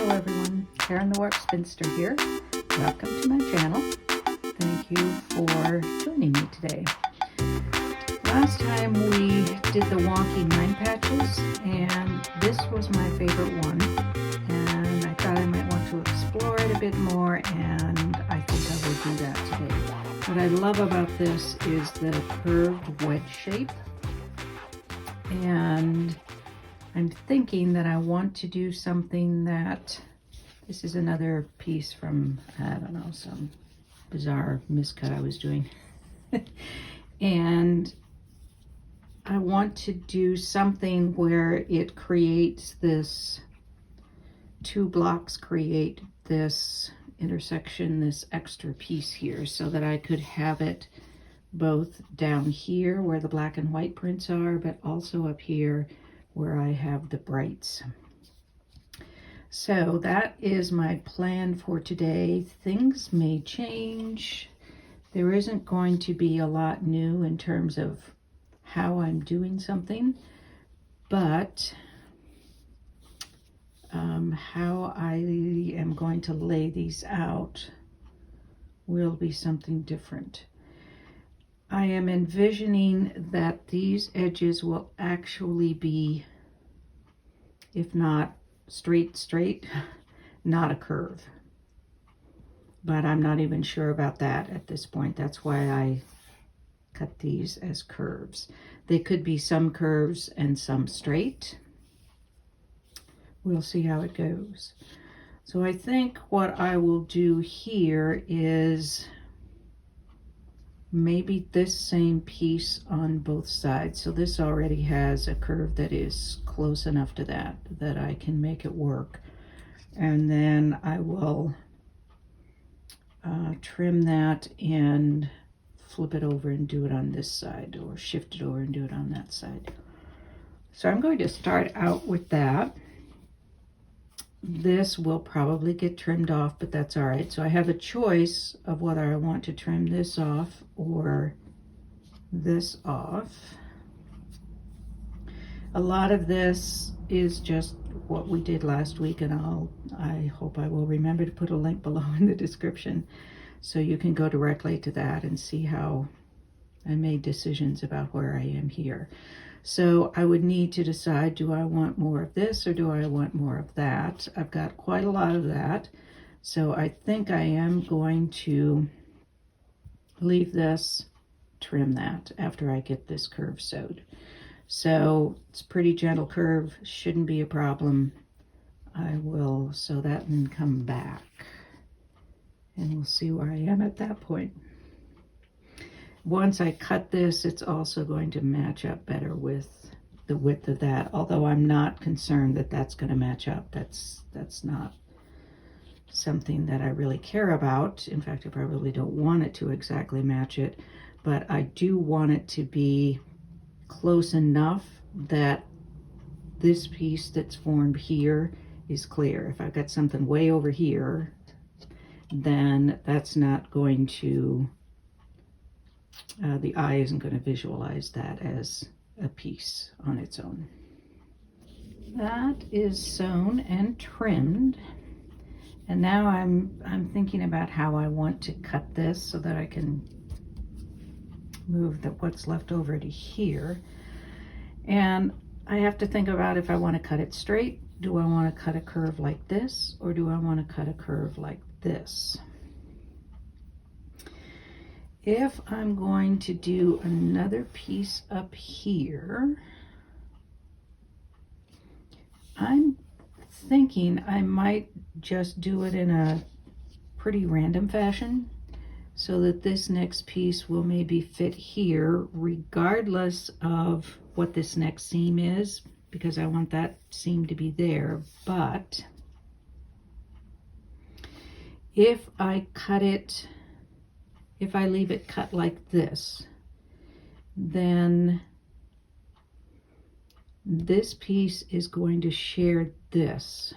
Hello everyone, Karen the Warp Spinster here. Welcome to my channel. Thank you for joining me today. Last time we did the Wonky Nine Patches, and this was my favorite one. And I thought I might want to explore it a bit more, and I think I will do that today. What I love about this is the curved wedge shape. And I'm thinking that I want to do something that, this is another piece from, I don't know, some bizarre miscut I was doing. And I want to do something where it creates this, two blocks create this intersection, this extra piece here, so that I could have it both down here where the black and white prints are, but also up here where I have the brights. So that is my plan for today. Things may change. There isn't going to be a lot new in terms of how I'm doing something, but how I am going to lay these out will be something different. I am envisioning that these edges will actually be, if not straight, not a curve. But I'm not even sure about that at this point. That's why I cut these as curves. They could be some curves and some straight. We'll see how it goes. So I think what I will do here is maybe this same piece on both sides. So this already has a curve that is close enough to that I can make it work. And then I will trim that and flip it over and do it on this side, or shift it over and do it on that side. So I'm going to start out with that. This will probably get trimmed off, but that's all right. So I have a choice of whether I want to trim this off or this off. A lot of this is just what we did last week, and I hope I will remember to put a link below in the description so you can go directly to that and see how I made decisions about where I am here. So I would need to decide, do I want more of this or do I want more of that? I've got quite a lot of that. So I think I am going to leave this, trim that after I get this curve sewed. So it's a pretty gentle curve, shouldn't be a problem. I will sew that and come back, and we'll see where I am at that point. Once I cut this, it's also going to match up better with the width of that, although I'm not concerned that that's going to match up. That's not something that I really care about. In fact, I probably don't want it to exactly match it, but I do want it to be close enough that this piece that's formed here is clear. If I've got something way over here, then that's not going to the eye isn't going to visualize that as a piece on its own. That is sewn and trimmed, and now I'm thinking about how I want to cut this so that I can move what's left over to here. And I have to think about if I want to cut it straight. Do I want to cut a curve like this, or do I want to cut a curve like this? If I'm going to do another piece up here, I'm thinking I might just do it in a pretty random fashion so that this next piece will maybe fit here regardless of what this next seam is, because I want that seam to be there. But if I leave it cut like this, then this piece is going to share this.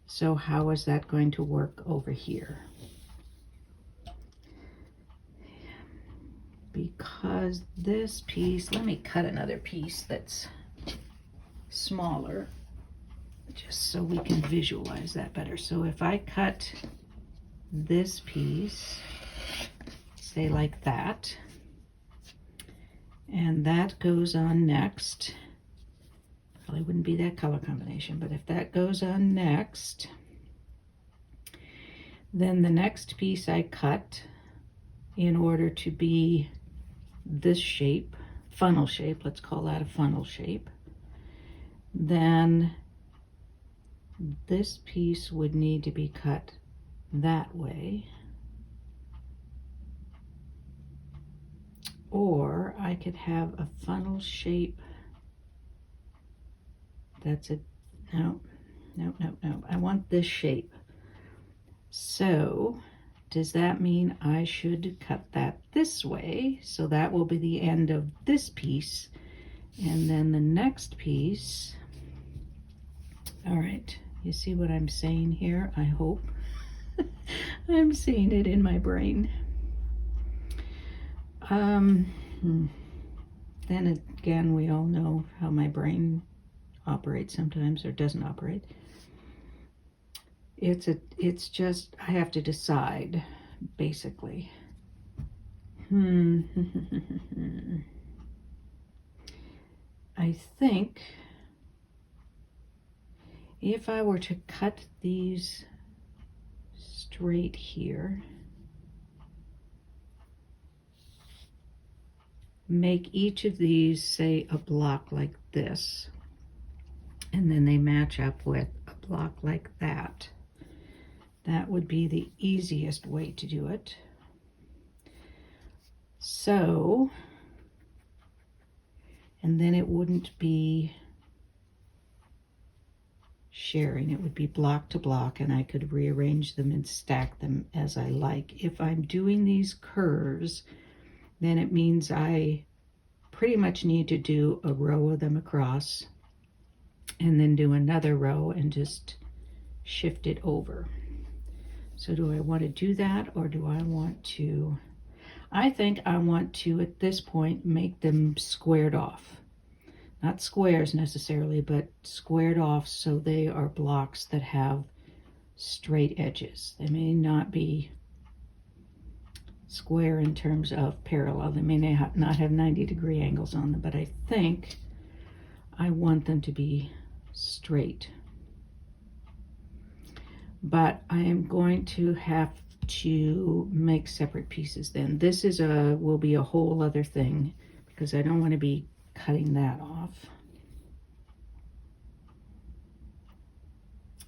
So how is that going to work over here? Because this piece, let me cut another piece that's smaller. just so we can visualize that better. So if I cut this piece, say like that, and that goes on next, probably wouldn't be that color combination, but if that goes on next, then the next piece I cut in order to be this shape, funnel shape, let's call that a funnel shape, then this piece would need to be cut that way. Or I could have a funnel shape that's a, no, I want this shape. So does that mean I should cut that this way? So that will be the end of this piece. And then the next piece, all right, you see what I'm saying here? I hope. I'm seeing it in my brain. Then again, we all know how my brain operates sometimes or doesn't operate. It's just, I have to decide, basically. I think if I were to cut these straight here, make each of these, say, a block like this, and then they match up with a block like that. That would be the easiest way to do it. So, and then it wouldn't be sharing, it would be block to block, and I could rearrange them and stack them as I like. If I'm doing these curves, then it means I pretty much need to do a row of them across and then do another row and just shift it over. So do I want to do that, or do I want to, I think I want to, at this point, make them squared off. Not squares necessarily, but squared off so they are blocks that have straight edges. They may not be square in terms of parallel. They may not have 90-degree angles on them, but I think I want them to be straight. But I am going to have to make separate pieces then. This is will be a whole other thing because I don't want to be cutting that off.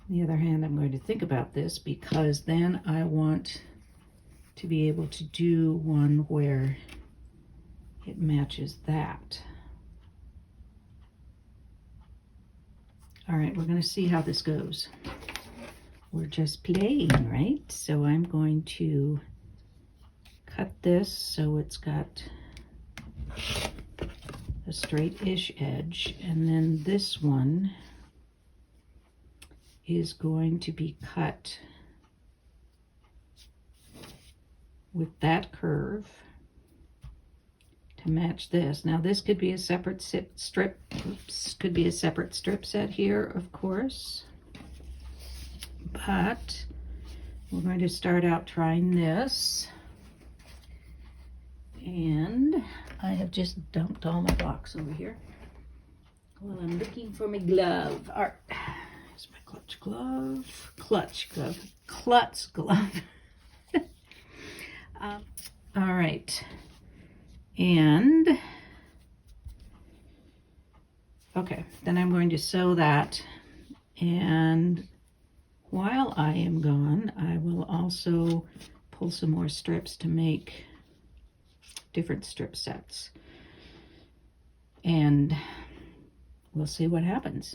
On the other hand, I'm going to think about this because then I want to be able to do one where it matches that. All right, we're going to see how this goes. We're just playing, right? So I'm going to cut this so it's got a straight-ish edge, and then this one is going to be cut with that curve to match this. Now this could be a separate strip, could be a separate strip set here, of course, but we're going to start out trying this. And I have just dumped all my blocks over here. Well, I'm looking for my glove. All right, here's my clutch glove. Klutz glove. All right, and okay, then I'm going to sew that, and while I am gone, I will also pull some more strips to make different strip sets, and we'll see what happens.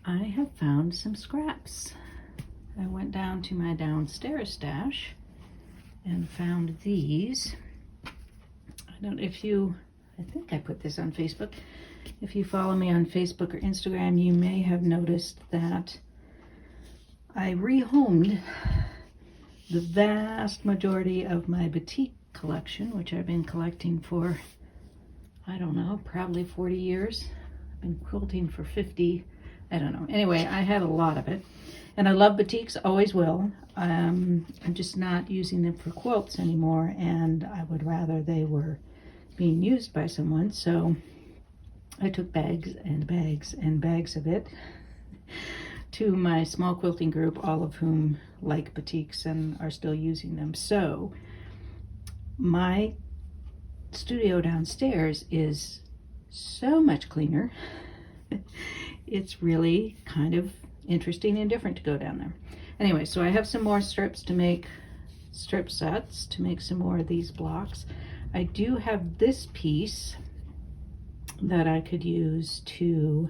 I have found some scraps. I went down to my downstairs stash and found these. I don't know if you, I think I put this on Facebook. If you follow me on Facebook or Instagram, you may have noticed that I rehomed the vast majority of my batik collection, which I've been collecting for, I don't know, probably 40 years. I've been quilting for 50. I don't know. Anyway, I had a lot of it. And I love batiks, always will. I'm just not using them for quilts anymore, and I would rather they were being used by someone. So I took bags and bags and bags of it to my small quilting group, all of whom like batiks and are still using them. So my studio downstairs is so much cleaner. It's really kind of interesting and different to go down there. Anyway, so I have some more strips to make, strip sets to make some more of these blocks. I do have this piece that I could use to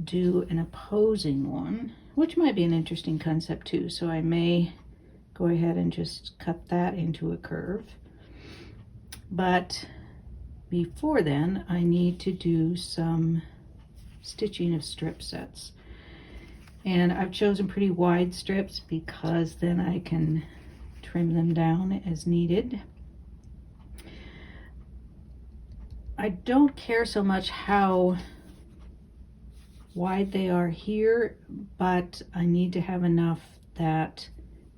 do an opposing one, which might be an interesting concept too. So I may go ahead and just cut that into a curve. But before then, I need to do some stitching of strip sets. And I've chosen pretty wide strips because then I can trim them down as needed. I don't care so much how wide they are here, but I need to have enough that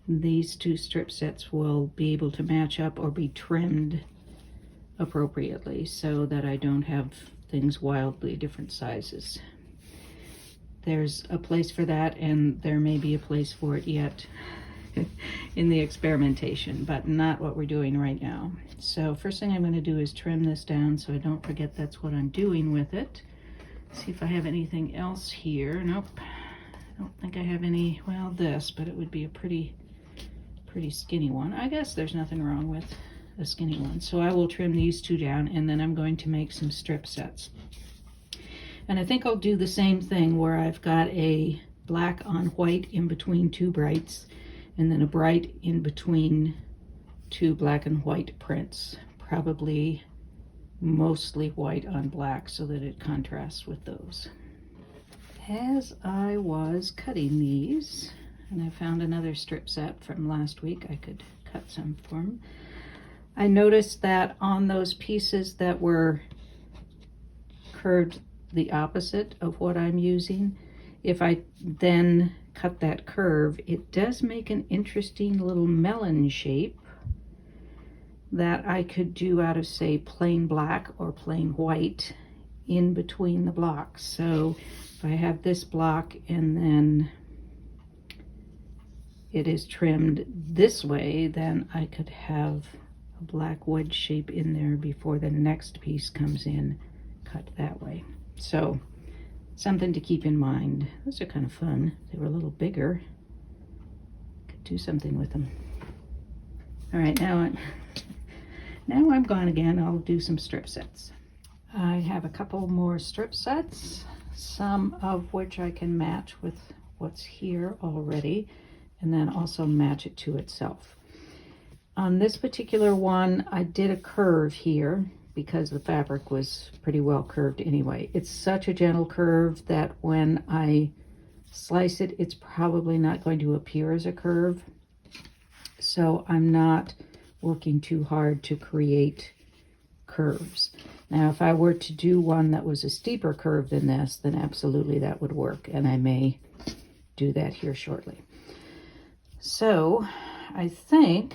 these two strip sets will be able to match up or be trimmed appropriately so that I don't have things wildly different sizes. There's a place for that, and there may be a place for it yet in the experimentation, but not what we're doing right now. So first thing I'm going to do is trim this down so I don't forget that's what I'm doing with it. See if I have anything else here. Nope, I don't think I have any. Well, this, but it would be a pretty skinny one. I guess there's nothing wrong with a skinny one. So I will trim these two down, and then I'm going to make some strip sets. And I think I'll do the same thing where I've got a black on white in between two brights, and then a bright in between two black and white prints. Probably mostly white on black so that it contrasts with those. As I was cutting these, and I found another strip set from last week, I could cut some for them. I noticed that on those pieces that were curved the opposite of what I'm using, if I then cut that curve, it does make an interesting little melon shape that I could do out of, say, plain black or plain white in between the blocks. So if I have this block and then it is trimmed this way, then I could have a black wedge shape in there before the next piece comes in, cut that way. So something to keep in mind. Those are kind of fun. They were a little bigger. Could do something with them. All right, now I'm gone again. I'll do some strip sets. I have a couple more strip sets, some of which I can match with what's here already, and then also match it to itself. On this particular one, I did a curve here because the fabric was pretty well curved anyway. It's such a gentle curve that when I slice it, it's probably not going to appear as a curve. So I'm not working too hard to create curves. Now, if I were to do one that was a steeper curve than this, then absolutely that would work, and I may do that here shortly. So I think,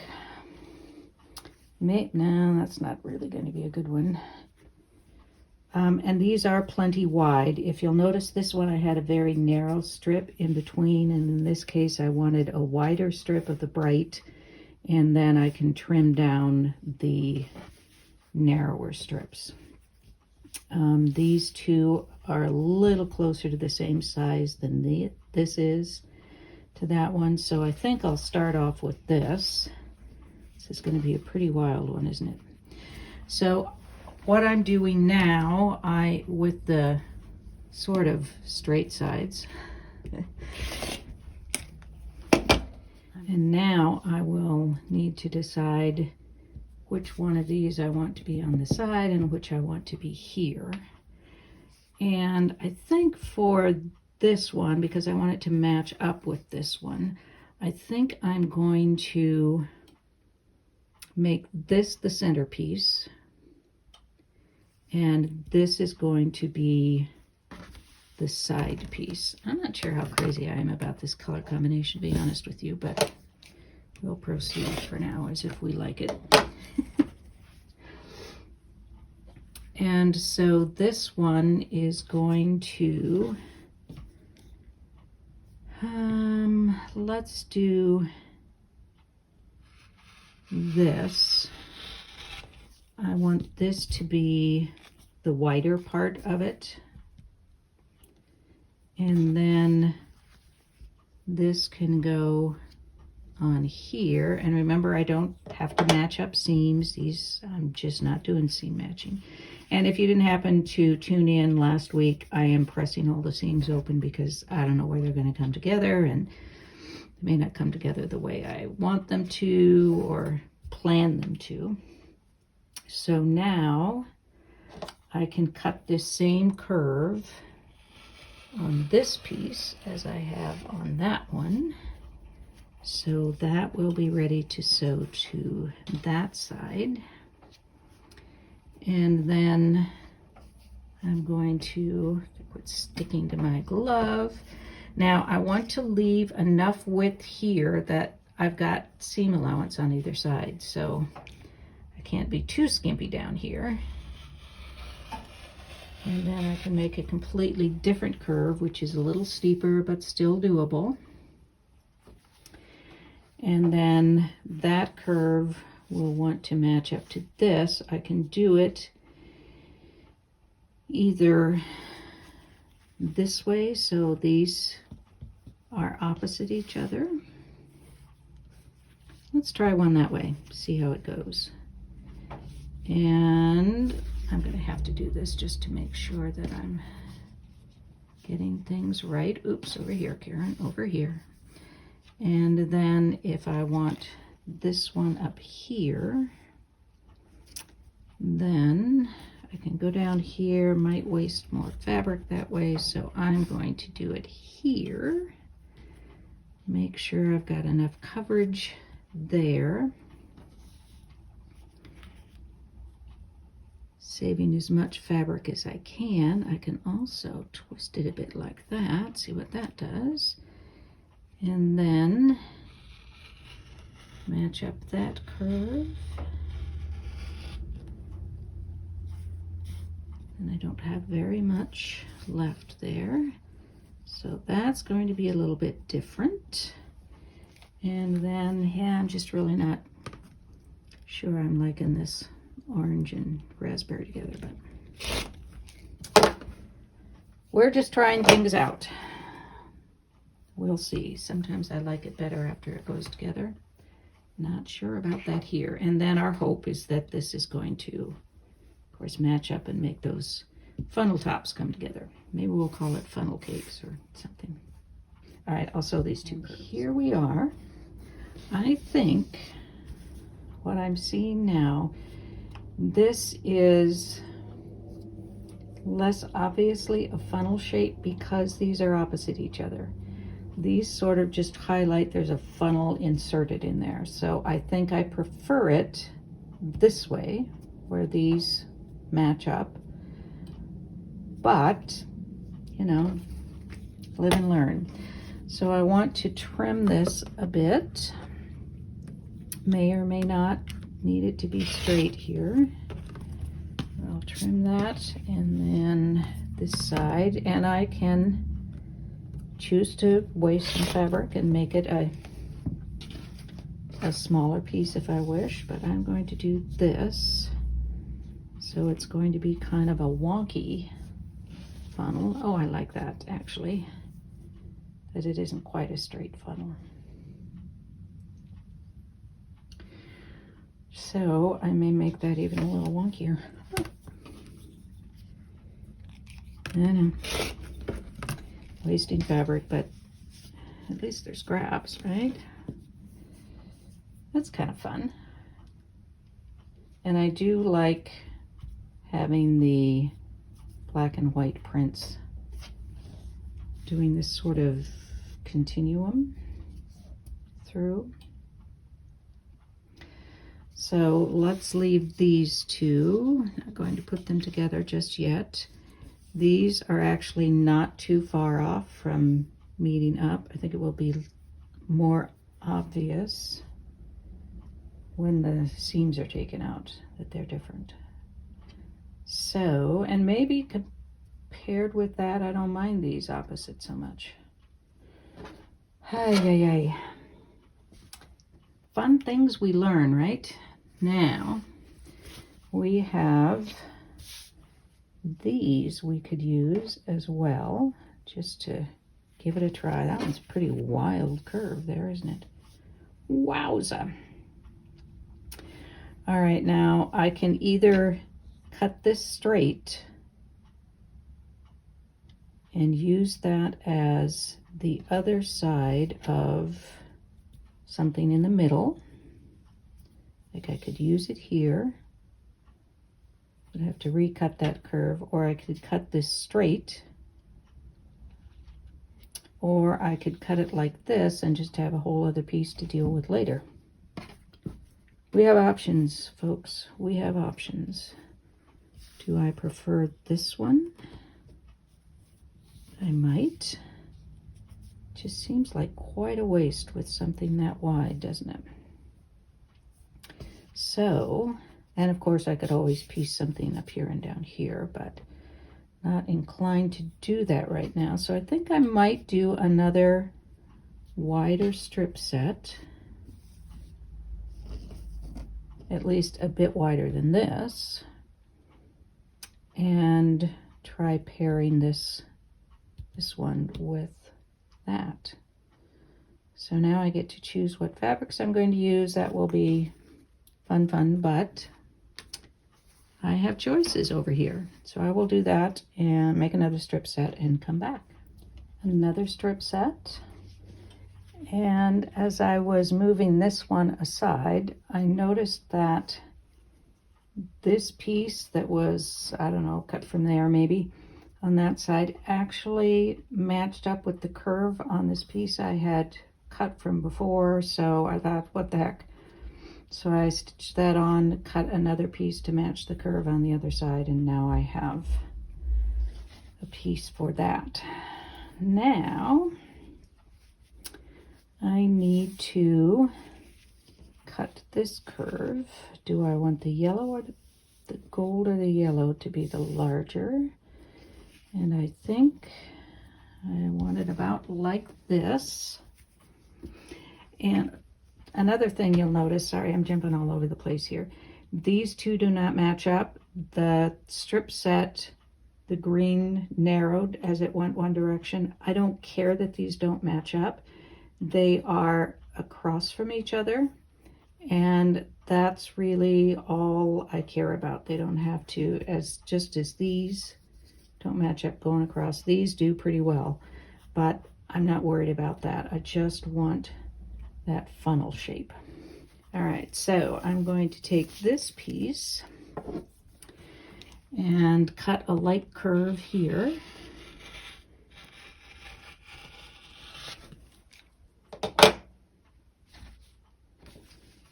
no, that's not really going to be a good one. And these are plenty wide. If you'll notice, this one I had a very narrow strip in between, and in this case I wanted a wider strip of the bright, and then I can trim down the narrower strips. These two are a little closer to the same size than this is to that one, so I think I'll start off with this. This is going to be a pretty wild one, isn't it? So what I'm doing now, with the sort of straight sides, and now I will need to decide which one of these I want to be on the side and which I want to be here. And I think for this one, because I want it to match up with this one, I think I'm going to make this the centerpiece, and this is going to be this side piece. I'm not sure how crazy I am about this color combination, to be honest with you, but we'll proceed for now as if we like it. And so this one is going to, let's do this. I want this to be the whiter part of it. And then this can go on here. And remember, I don't have to match up seams. These, I'm just not doing seam matching. And if you didn't happen to tune in last week, I am pressing all the seams open because I don't know where they're going to come together, and they may not come together the way I want them to or plan them to. So now I can cut this same curve on this piece as I have on that one. So that will be ready to sew to that side. And then I'm going to quit sticking to my glove. Now I want to leave enough width here that I've got seam allowance on either side. So I can't be too skimpy down here. And then I can make a completely different curve, which is a little steeper, but still doable. And then that curve will want to match up to this. I can do it either this way, so these are opposite each other. Let's try one that way, see how it goes. And I'm going to have to do this just to make sure that I'm getting things right. Oops, over here, Karen, over here. And then if I want this one up here, then I can go down here, might waste more fabric that way, so I'm going to do it here. Make sure I've got enough coverage there, saving as much fabric as I can. I can also twist it a bit like that, see what that does, and then match up that curve. And I don't have very much left there, so that's going to be a little bit different. And then, yeah, I'm just really not sure I'm liking this orange and raspberry together, but we're just trying things out. We'll see. Sometimes I like it better after it goes together. Not sure about that here. And then our hope is that this is going to, of course, match up and make those funnel tops come together. Maybe we'll call it funnel cakes or something. All right, I'll sew these two curves. Here we are. I think what I'm seeing now, this is less obviously a funnel shape because these are opposite each other. These sort of just highlight there's a funnel inserted in there. So I think I prefer it this way, where these match up. But, you know, live and learn. So I want to trim this a bit. May or may not need it to be straight here. I'll trim that, and then this side, and I can choose to waste some fabric and make it a smaller piece if I wish, but I'm going to do this. So it's going to be kind of a wonky funnel. Oh, I like that actually, that it isn't quite a straight funnel. So I may make that even a little wonkier. I know, wasting fabric, but at least they're scraps, right? That's kind of fun. And I do like having the black and white prints, doing this sort of continuum through. So let's leave these two. Not going to put them together just yet. These are actually not too far off from meeting up. I think it will be more obvious when the seams are taken out that they're different. So, and maybe paired with that, I don't mind these opposite so much. Ay, ay, ay. Fun things we learn, right? Now, we have these we could use as well, just to give it a try. That one's a pretty wild curve there, isn't it? Wowza. All right, now I can either cut this straight and use that as the other side of something in the middle. Like I could use it here. I'd have to recut that curve, or I could cut this straight, or I could cut it like this and just have a whole other piece to deal with later. We have options, folks. We have options. Do I prefer this one? I might. Just seems like quite a waste with something that wide, doesn't it? So, and of course I could always piece something up here and down here, but not inclined to do that right now. So I think I might do another wider strip set, at least a bit wider than this, and try pairing this one with that. So now I get to choose what fabrics I'm going to use. That will be fun, but I have choices over here. So I will do that and make another strip set and come back. Another strip set. And as I was moving this one aside, I noticed that this piece that was, I don't know, cut from there maybe, on that side actually matched up with the curve on this piece I had cut from before. So I thought, what the heck? So I stitched that on, cut another piece to match the curve on the other side, and now I have a piece for that. Now I need to cut this curve. Do I want the yellow or the gold or the yellow to be the larger? And I think I want it about like this. And another thing you'll notice, sorry, I'm jumping all over the place here. These two do not match up. The strip set, the green narrowed as it went one direction. I don't care that these don't match up. They are across from each other, and that's really all I care about. They don't have to, just as these don't match up going across. These do pretty well, but I'm not worried about that. I just want that funnel shape. All right, so I'm going to take this piece and cut a light curve here.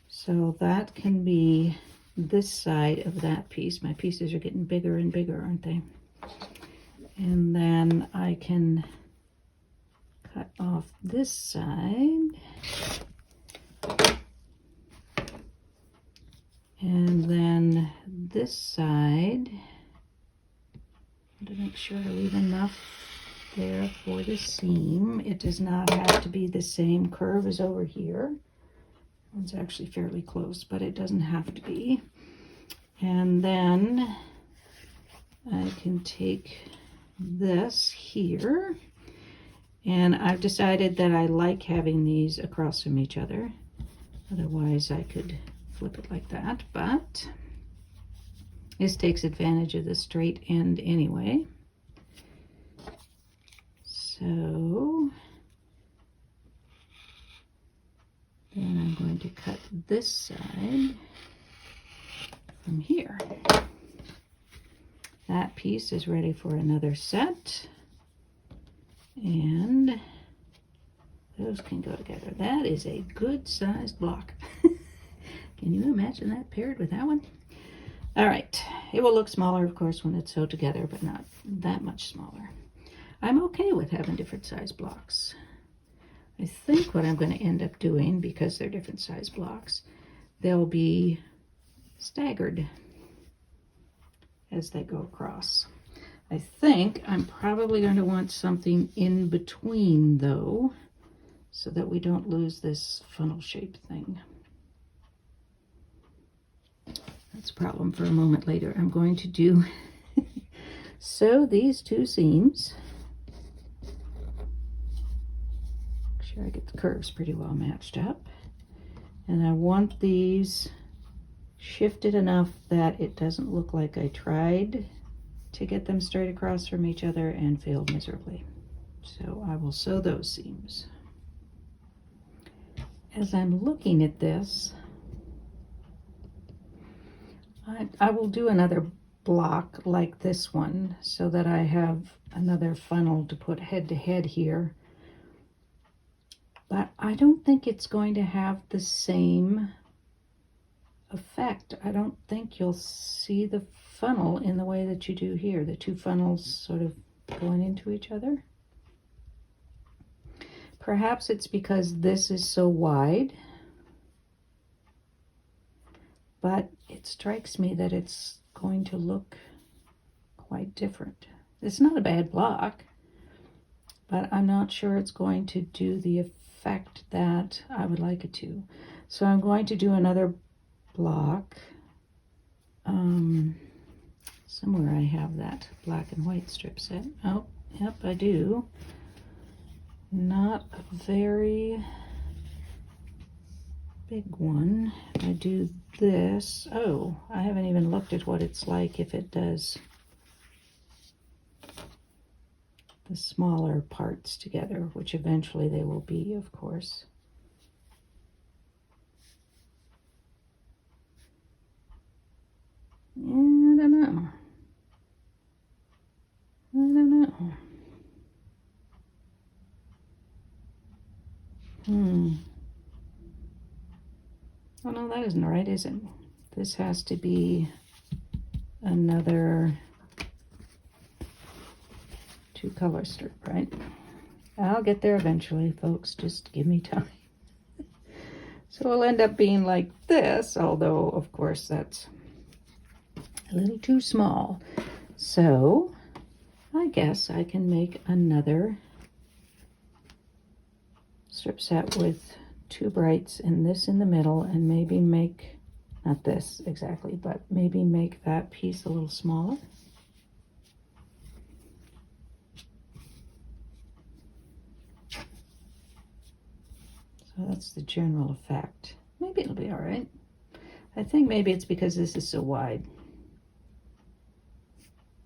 So that can be this side of that piece. My pieces are getting bigger and bigger, aren't they? And then I can cut off this side. And then this side, to make sure I leave enough there for the seam. It does not have to be the same curve as over here. It's actually fairly close, but it doesn't have to be. And then I can take this here, and I've decided that I like having these across from each other. Otherwise I could flip it like that, but this takes advantage of the straight end anyway. So then I'm going to cut this side from here. That piece is ready for another set, and those can go together. That is a good sized block. Can you imagine that paired with that one? All right, It will look smaller, of course, when it's sewed together, but not that much smaller. I'm okay with having different size blocks. I think what I'm going to end up doing, because they're different size blocks, they'll be staggered as they go across. I think I'm probably going to want something in between, though, so that we don't lose this funnel shape thing. That's a problem for a moment later. I'm going to do sew these two seams. Make sure I get the curves pretty well matched up. And I want these shifted enough that it doesn't look like I tried to get them straight across from each other and failed miserably. So I will sew those seams. As I'm looking at this, I will do another block like this one so that I have another funnel to put head to head here. But I don't think it's going to have the same effect. I don't think you'll see the funnel in the way that you do here, the two funnels sort of going into each other. Perhaps it's because this is so wide, but it strikes me that it's going to look quite different. It's not a bad block, but I'm not sure it's going to do the effect that I would like it to. So I'm going to do another block. Somewhere I have that black and white strip set. Oh, yep, I do. Not a very big one. I do this. Oh, I haven't even looked at what it's like if it does the smaller parts together, which eventually they will be, of course. Yeah, I don't know. Oh no, that isn't right, is it? This has to be another 2-color strip, right? I'll get there eventually, folks. Just give me time. So it'll end up being like this, although, of course, that's a little too small. So I guess I can make another strip set with 2 brights and this in the middle, and maybe make, not this exactly, but maybe make that piece a little smaller. So that's the general effect. Maybe it'll be all right. I think maybe it's because this is so wide.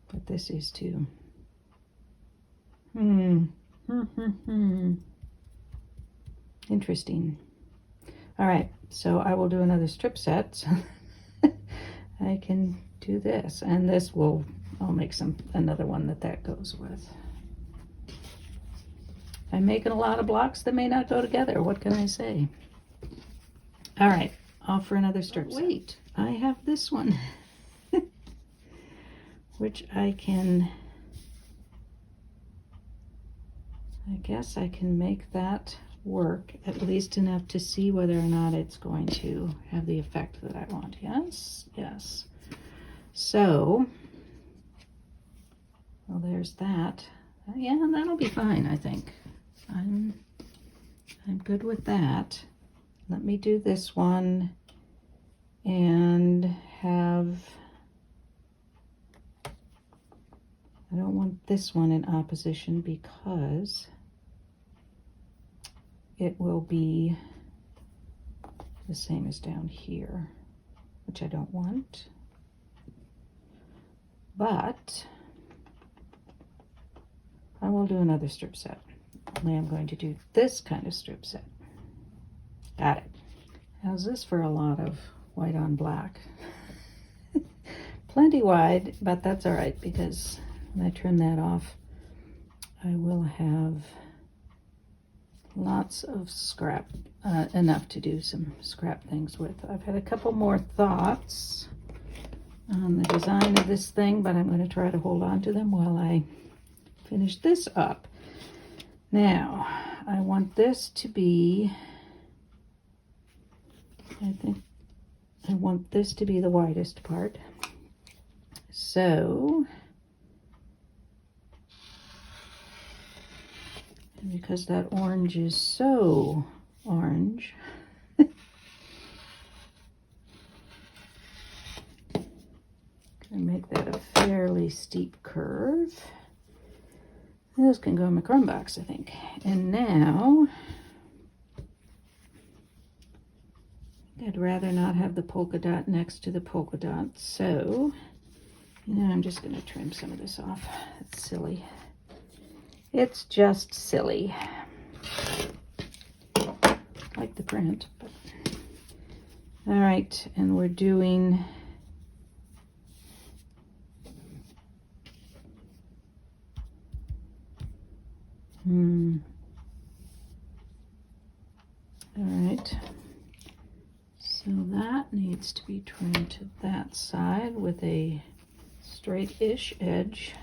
But this is too. Interesting. All right, so I will do another strip set so I can do this, and this will, I'll make another one that goes with. I'm making a lot of blocks that may not go together. What can I say? All right, off for another strip set. Wait, I have this one, which I guess I can make that work at least enough to see whether or not it's going to have the effect that I want. Yes, yes. So, well, there's that. Yeah, that'll be fine, I think. I'm good with that. Let me do this one and have, I don't want this one in opposition because it will be the same as down here, which I don't want. But I will do another strip set. Only I'm going to do this kind of strip set. Got it. How's this for a lot of white on black? Plenty wide, but that's all right because when I trim that off, I will have lots of scrap, enough to do some scrap things with. I've had a couple more thoughts on the design of this thing, but I'm going to try to hold on to them while I finish this up. Now, I want this to be, I think I want this to be the widest part. So, and because that orange is so orange, gonna make that a fairly steep curve. Those can go in my crumb box, I think. And now, I'd rather not have the polka dot next to the polka dot, so, you know, I'm just gonna trim some of this off. It's silly. It's just silly. Like the print, but. All right, and we're doing all right, so that needs to be trimmed to that side with a straight-ish edge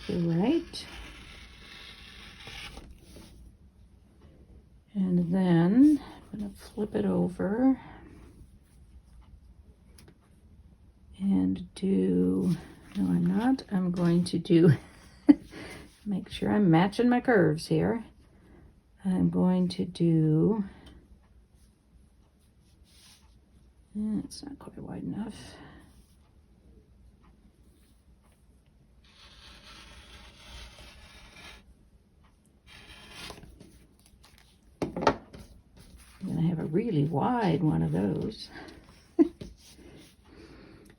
to the right. And then I'm going to flip it over and do, no I'm not, I'm going to do, make sure I'm matching my curves here. I'm going to do, it's not quite wide enough. I'm going to have a really wide one of those.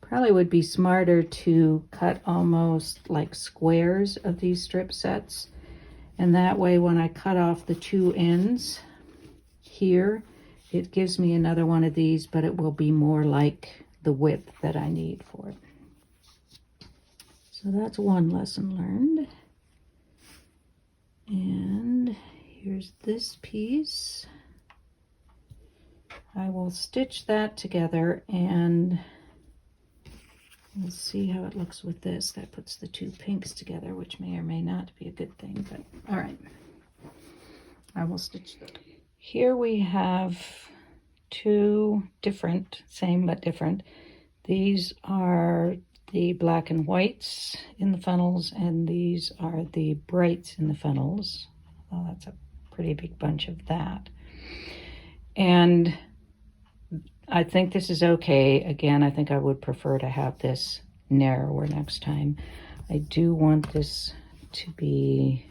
Probably would be smarter to cut almost like squares of these strip sets. And that way when I cut off the two ends here, it gives me another one of these, but it will be more like the width that I need for it. So that's one lesson learned. And here's this piece. I will stitch that together and we'll see how it looks with this. That puts the two pinks together, which may or may not be a good thing, but all right. I will stitch that. Here we have two different, same but different. These are the black and whites in the funnels, and these are the brights in the funnels. Well, that's a pretty big bunch of that. And I think this is okay. Again, I think I would prefer to have this narrower next time. I do want this to be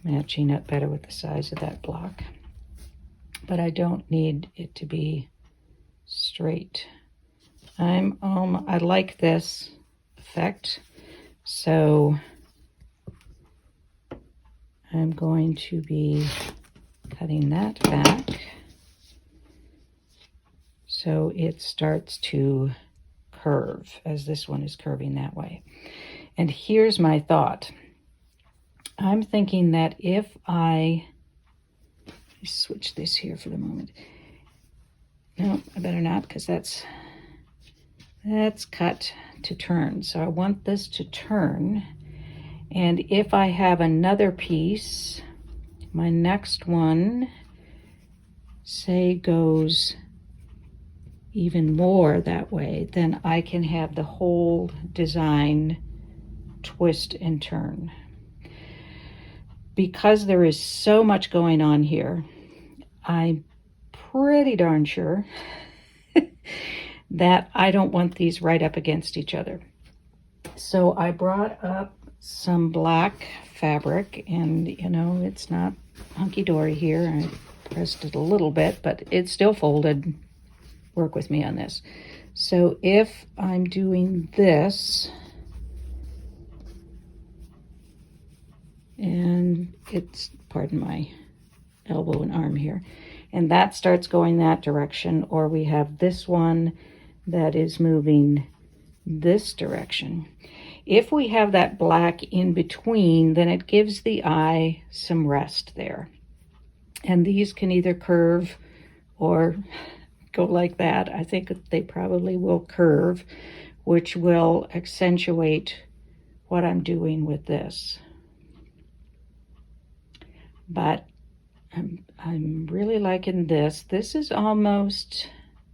matching up better with the size of that block, but I don't need it to be straight. I like this effect, so I'm going to be cutting that back so it starts to curve as this one is curving that way. And here's my thought. I'm thinking that if I switch this here for the moment. No, I better not, because that's cut to turn. So I want this to turn. And if I have another piece, my next one, say, goes even more that way, then I can have the whole design twist and turn. Because there is so much going on here, I'm pretty darn sure that I don't want these right up against each other. So I brought up some black fabric, and you know, it's not hunky-dory here. I pressed it a little bit, but it's still folded. Work with me on this. So if I'm doing this, and it's, pardon my elbow and arm here, and that starts going that direction, or we have this one that is moving this direction. If we have that black in between, then it gives the eye some rest there. And these can either curve or go like that. I think they probably will curve, which will accentuate what I'm doing with this. But I'm really liking this. This is almost,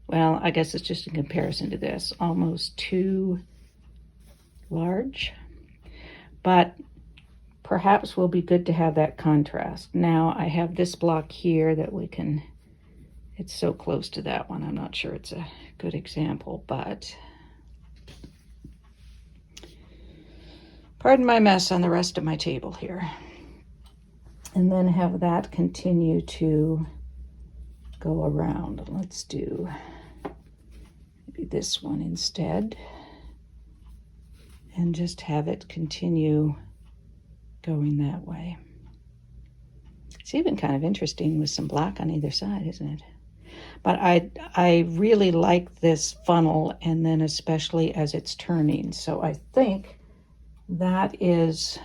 well, I guess it's just in comparison to this, almost too large. But perhaps will be good to have that contrast. Now I have this block here that we can, it's so close to that one, I'm not sure it's a good example, but pardon my mess on the rest of my table here. And then have that continue to go around. Let's do maybe this one instead, and just have it continue going that way. It's even kind of interesting with some black on either side, isn't it? But I really like this funnel, and then especially as it's turning. So I think that is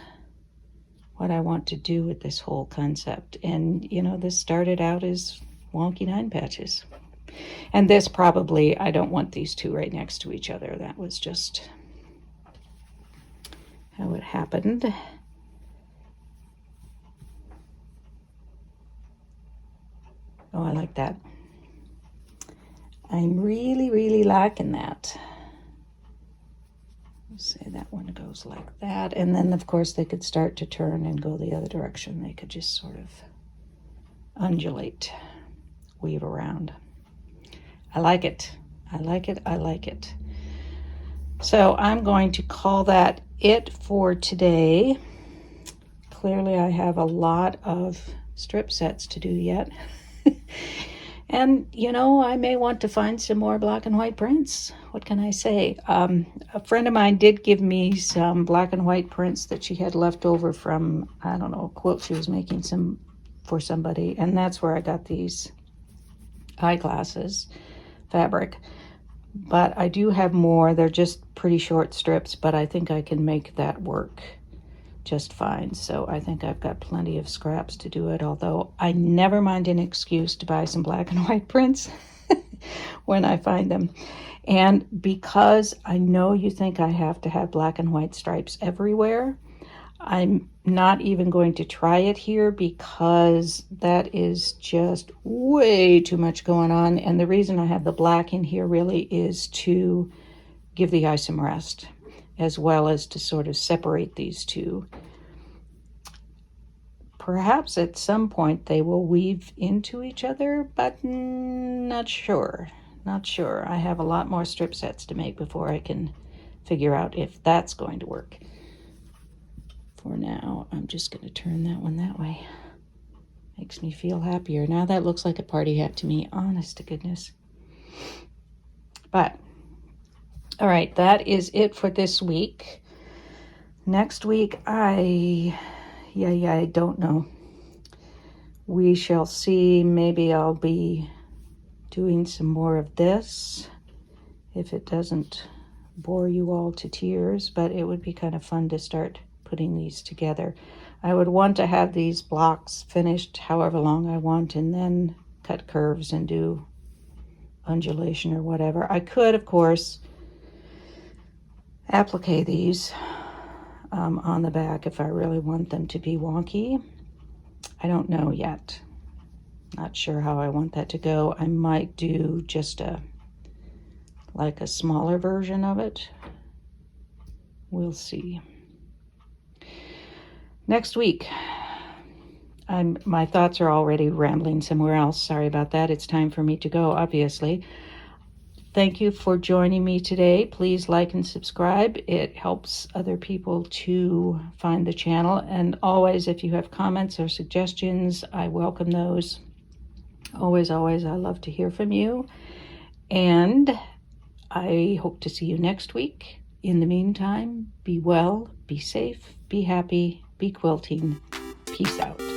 what I want to do with this whole concept. And you know, this started out as Wonky Nine Patches. And this probably, I don't want these two right next to each other. That was just how it happened. Oh, I like that. I'm really, really liking that. Say that one goes like that. And then, of course, they could start to turn and go the other direction. They could just sort of undulate, weave around. I like it. I like it. I like it. So I'm going to call that it for today. Clearly, I have a lot of strip sets to do yet. And, you know, I may want to find some more black and white prints. What can I say? A friend of mine did give me some black and white prints that she had left over from, I don't know, a quilt she was making some for somebody. And that's where I got these eyeglasses fabric. But I do have more. They're just pretty short strips, but I think I can make that work just fine. So I think I've got plenty of scraps to do it, although I never mind an excuse to buy some black and white prints when I find them. And because I know you think I have to have black and white stripes everywhere, I'm not even going to try it here because that is just way too much going on. And the reason I have the black in here really is to give the eye some rest, as well as to sort of separate these two. Perhaps at some point they will weave into each other, but not sure. Not sure. I have a lot more strip sets to make before I can figure out if that's going to work. For now, I'm just going to turn that one that way. Makes me feel happier. Now that looks like a party hat to me, honest to goodness. But all right, that is it for this week. Next week, I don't know. We shall see. Maybe I'll be doing some more of this if it doesn't bore you all to tears, but it would be kind of fun to start putting these together. I would want to have these blocks finished however long I want, and then cut curves and do undulation or whatever. I could, of course, applique these on the back if I really want them to be wonky. I don't know yet. Not sure how I want that to go. I might do just like a smaller version of it. We'll see. Next week, my thoughts are already rambling somewhere else. Sorry about that. It's time for me to go, obviously. Thank you for joining me today. Please like and subscribe. It helps other people to find the channel. And always, if you have comments or suggestions, I welcome those. Always, always, I love to hear from you. And I hope to see you next week. In the meantime, be well, be safe, be happy, be quilting. Peace out.